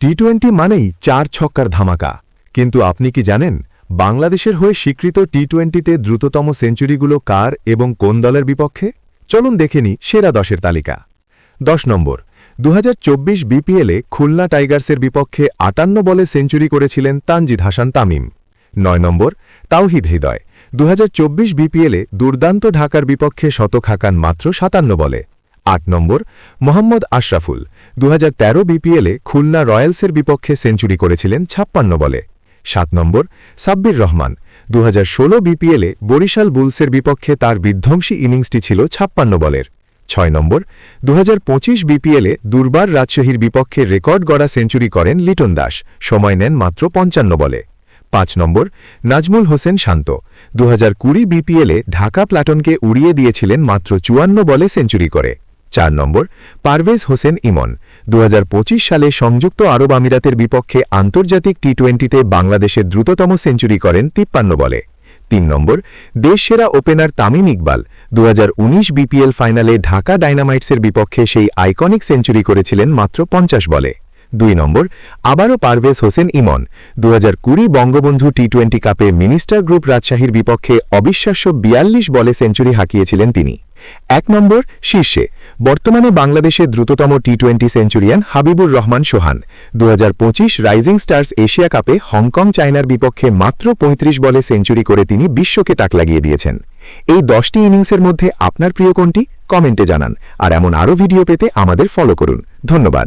টি-20 মানেই 4 ছক্কার ধামাকা, কিন্তু আপনি কি জানেন বাংলাদেশের হয়ে স্বীকৃত টি-20তে দ্রুততম সেঞ্চুরিগুলো কার এবং কোন দলের বিপক্ষে? চলুন দেখে নিই সেরা 10-এর তালিকা। 10 নম্বর, 2024 বিপিএলে খুলনা টাইগার্সের বিপক্ষে 58 বলে সেঞ্চুরি করেছিলেন তানজিদ হাসান তামিম। 9 নম্বর, তাওহিদ হৃদয় 2024 বিপিএলে দুর্দান্ত ঢাকার বিপক্ষে শতক হাঁকান মাত্র 57 বলে। 8 নম্বর, মোহাম্মদ আশরাফুল 2013 বিপিএলে খুলনা রয়্যালসের বিপক্ষে সেঞ্চুরি করেছিলেন 56 বলে। 7 নম্বর, সাব্বির রহমান 2016 বিপিএলে বরিশাল বুলসের বিপক্ষে তার বিধ্বংসী ইনিংসটি ছিল 56 বলের। 6 নম্বর, 2025 বিপিএলে দুর্বার রাজশাহীর বিপক্ষে রেকর্ড গড়া সেঞ্চুরি করেন লিটন দাস, সময় নেন মাত্র 55 বলে। 5 নম্বর, নাজমুল হোসেন শান্ত 2020 বিপিএলে ঢাকা প্লাটনকে উড়িয়ে দিয়েছিলেন মাত্র 54 বলে সেঞ্চুরি করে। 4 নম্বর, পারভেজ হোসেন ইমন 2025 সালে সংযুক্ত আরব আমিরাতের বিপক্ষে আন্তর্জাতিক টি-20তে বাংলাদেশের দ্রুততম সেঞ্চুরি করেন 53 বলে। 3 নম্বর, দেশসেরা ওপেনার তামিম ইকবাল 2019 বিপিএল ফাইনালে ঢাকা ডাইনামাইটসের বিপক্ষে সেই আইকনিক সেঞ্চুরি করেছিলেন মাত্র 50 বলে। 2 নম্বর, আবারও পারভেজ হোসেন ইমন 2020 বঙ্গবন্ধু টি-20 কাপে মিনিস্টার গ্রুপ রাজশাহীর বিপক্ষে অবিশ্বাস্য 42 বলে সেঞ্চুরি হাঁকিয়েছিলেন তিনি। 1 নম্বর, শীর্ষে বর্তমানে বাংলাদেশের দ্রুততম টি-20 সেঞ্চুরিয়ান হাবিবুর রহমান সোহান 2025 রাইজিং স্টার্স এশিয়া কাপে হংকং চায়নার বিপক্ষে মাত্র 35 বলে সেঞ্চুরি করে তিনি বিশ্বকে টাক লাগিয়ে দিয়েছেন। এই 10টি ইনিংসের মধ্যে আপনার প্রিয় কোনটি? কমেন্টে জানান। আর এমন আরও ভিডিও পেতে আমাদের ফলো করুন। ধন্যবাদ।